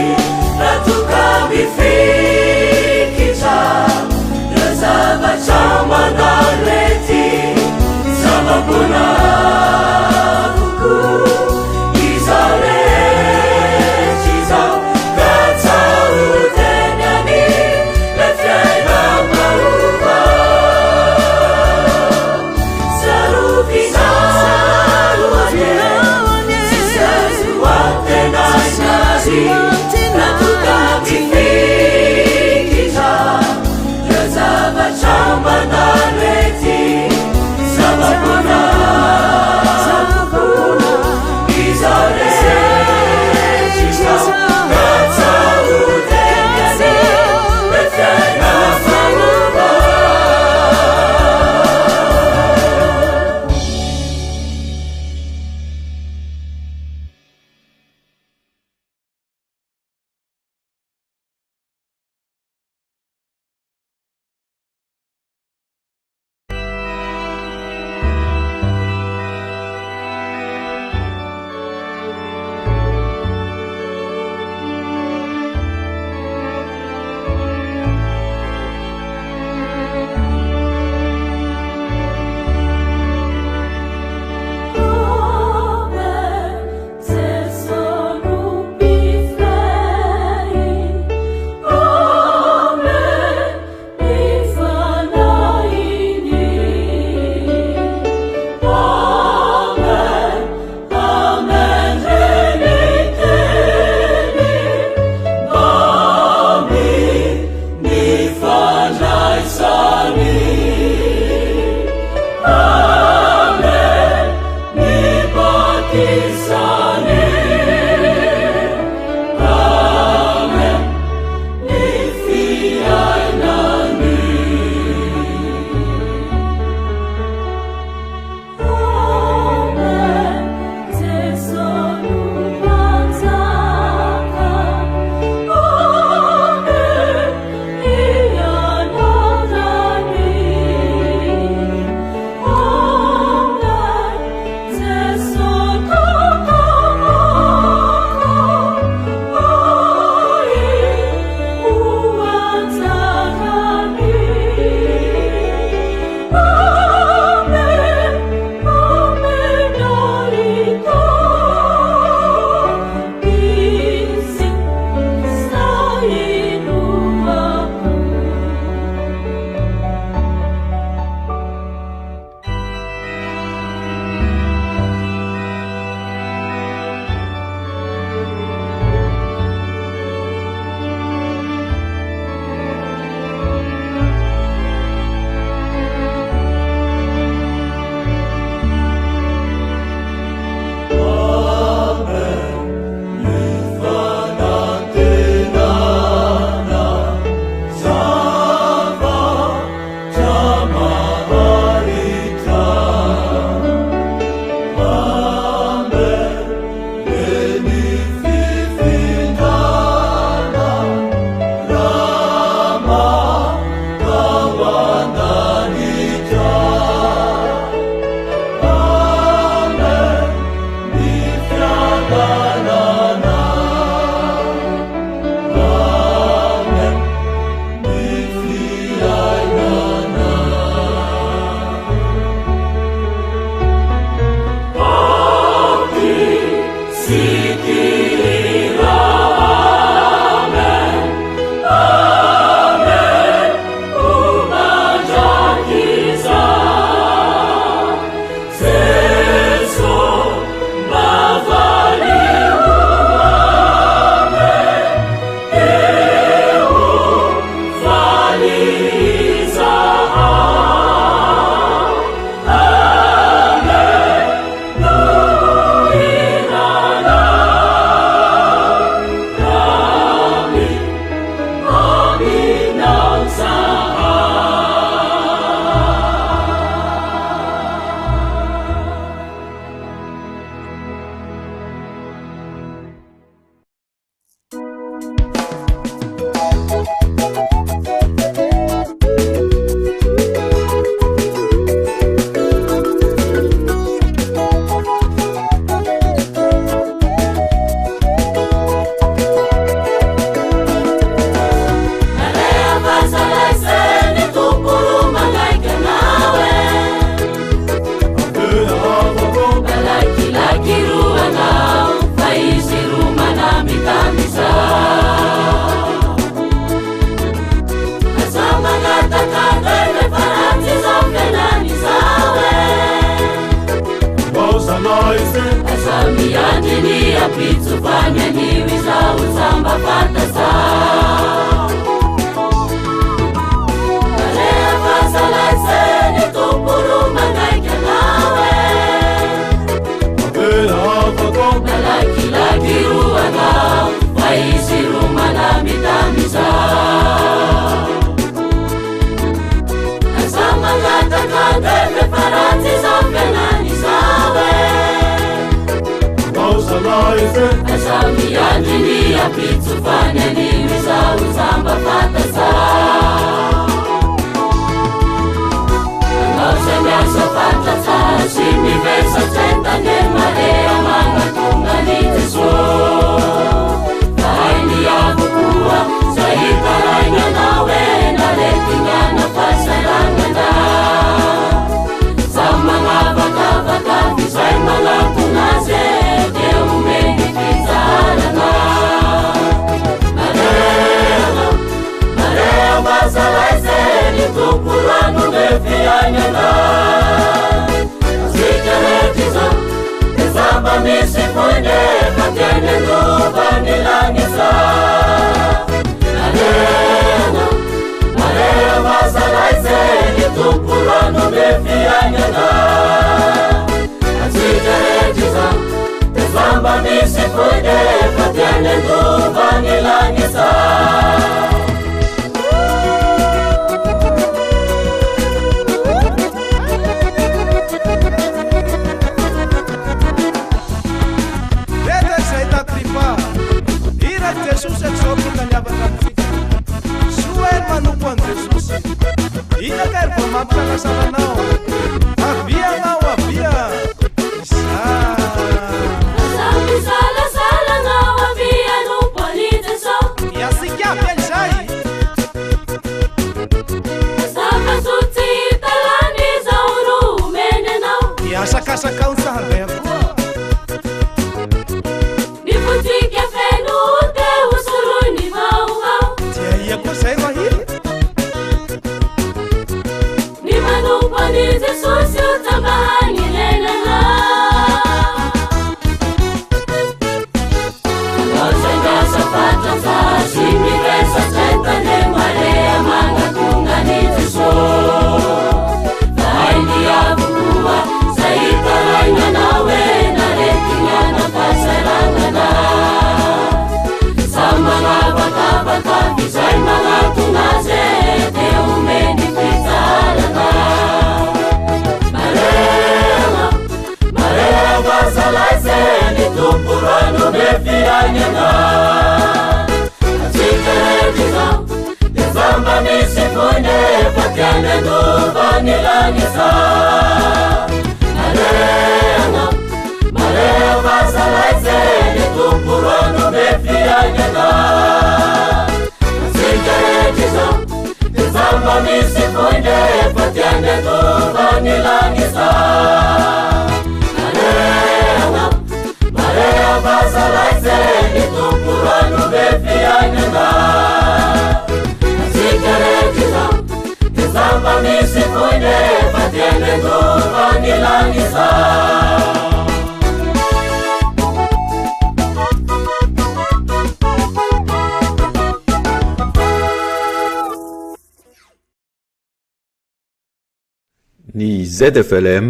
Ny ZFLM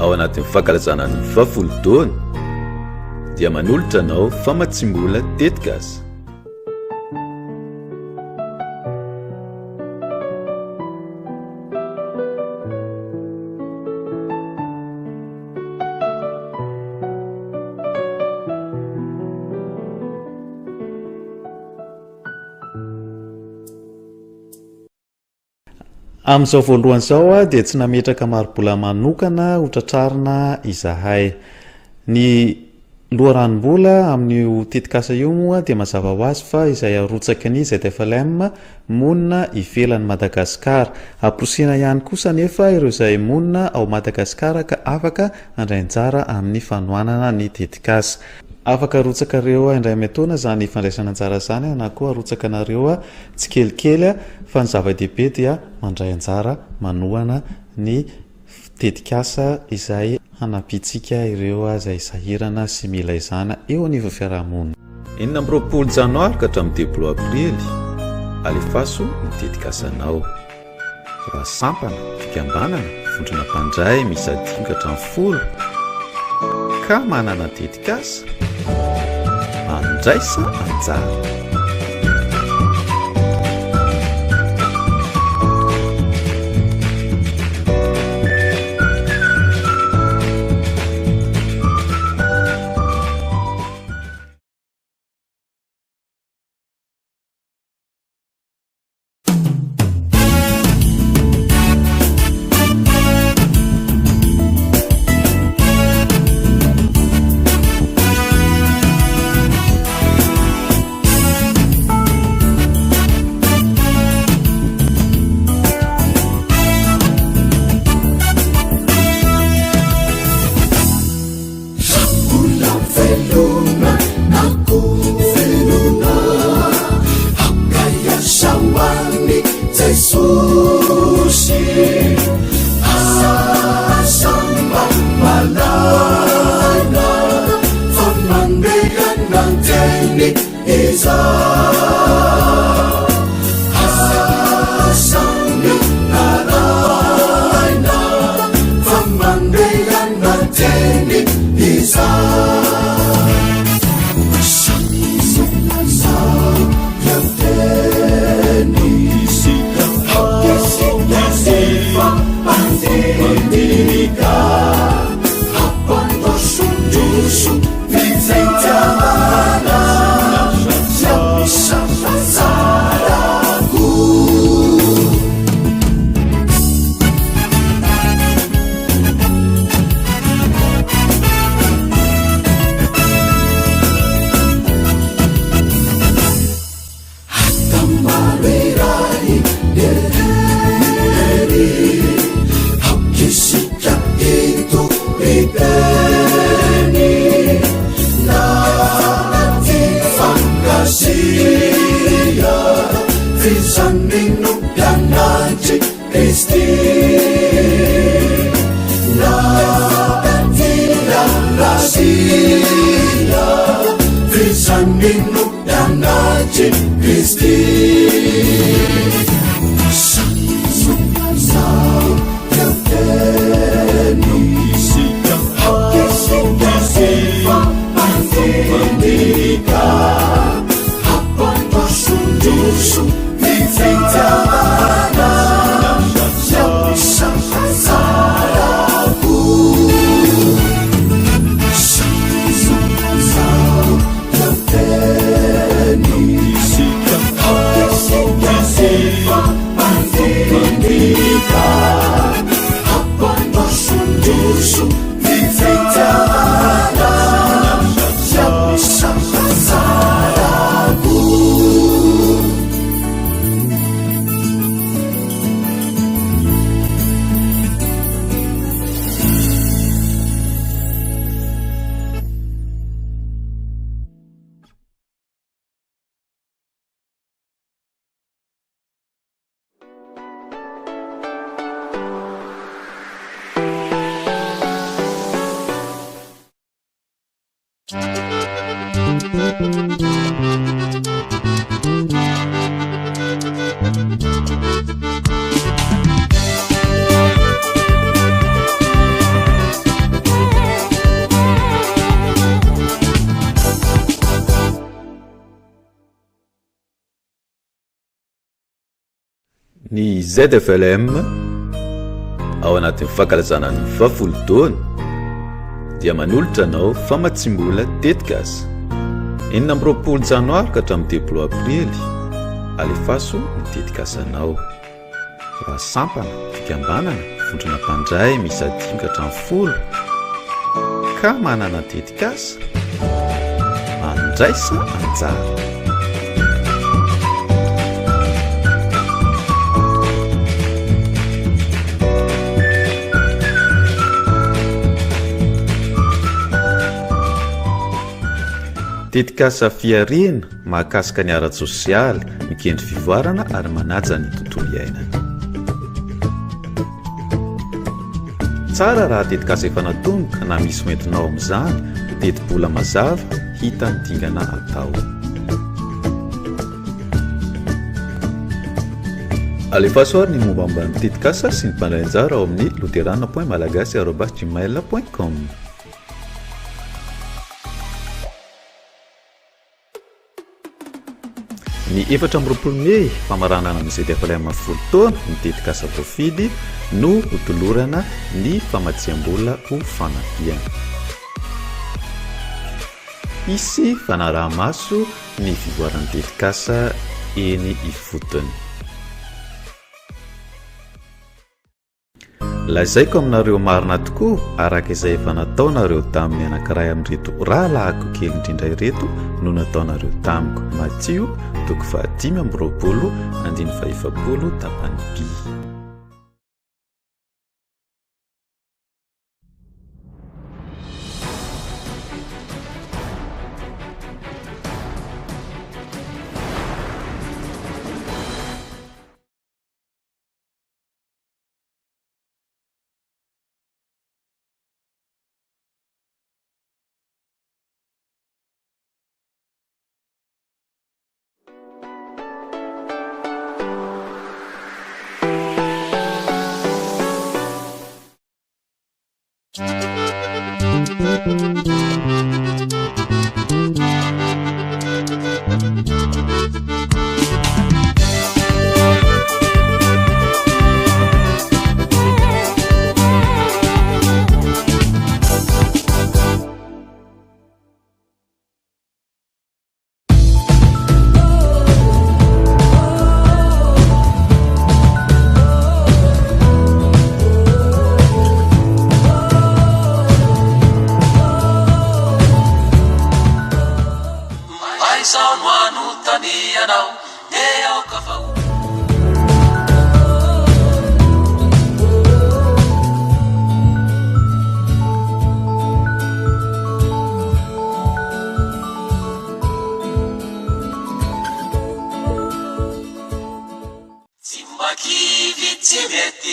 ao anatin'ny fankalazanany vafolo taona dia manolotra anao famatsimbola tetikasa. Amin'izao voalohan'izao dia tsy nametraka marobola manokana hotratrarina izahay. Ny loharanom-bola amin'io tetikasa io moa dia mazava ho azy fa izay arotsaky ny ZFLM monina ivelan'ny Madagasikara. Amporosiana ihany kosa nefa ireo izay monina ao Madagasikara ka afaka handray anjara amin'ny fanohanana ny tetikasa. Afaka arotsaka ireo indray metaona zany fandraisana anjara zany na koa arotsaka anareo tsy kelikely fa ny zava-dehibe dia mandray anjara manohana ny tetikasa izay hanapitsika ireo izay sahirana sy mila izana eo anivon'ny fiarahamonina. 9 janoary ka hatramin'ny 2 aprily alefaso ny tetikasanao. Raha sampana fikambanana vondrona mpandray misy 5 ka hatramin'ny 10 ka manana tetikasa andraisa anjara. Jesusi asamba malaina famandegan ng tenik isa asamba malaina famandegan ng tenik isa Ny ZFLM ao anatin'ny fankalazana ny vavolotony dia manolotra anao famatsimbola tetikasa 20 janoary ka hatramin'ny 10 aprily alefaso ny tetikasanao raha sampana fikambanana vondrona mpandray misy 5 ka hatramin'ny 10 ka manana tetikasa andraisa anjara tetikasa fiarina mahakasika ny ara-tsosialy mikendry fivoarana ary manaja ny tontolo iainana tsara raha tetikasa efa natomboka na misy mentinao amin'izany teti-bola mazava hita ny dingana atao alefasoary ny mombamomba ny tetikasa sy ny mpandray anjara ao amin'ny luterana.malagasy@gmail.com. Ny 4 Mey famaranana ny ZFLM fotoana ny tetikasa voafidy no hotolorana ny famatsiam-bola ho fanafiana. Isy fanaraha-maso ny fivoaran'ny tetikasa eny ifotony. Lazaiko aminareo marina tokoa araka izay efa nataonareo tamin'ny anankiray amin'ireto rahalahako kely indrindra ireto no nataonareo tamiko. Matsio 5:20 tapany Pi.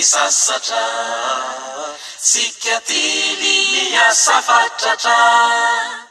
Sasatra sika tili ya safatratra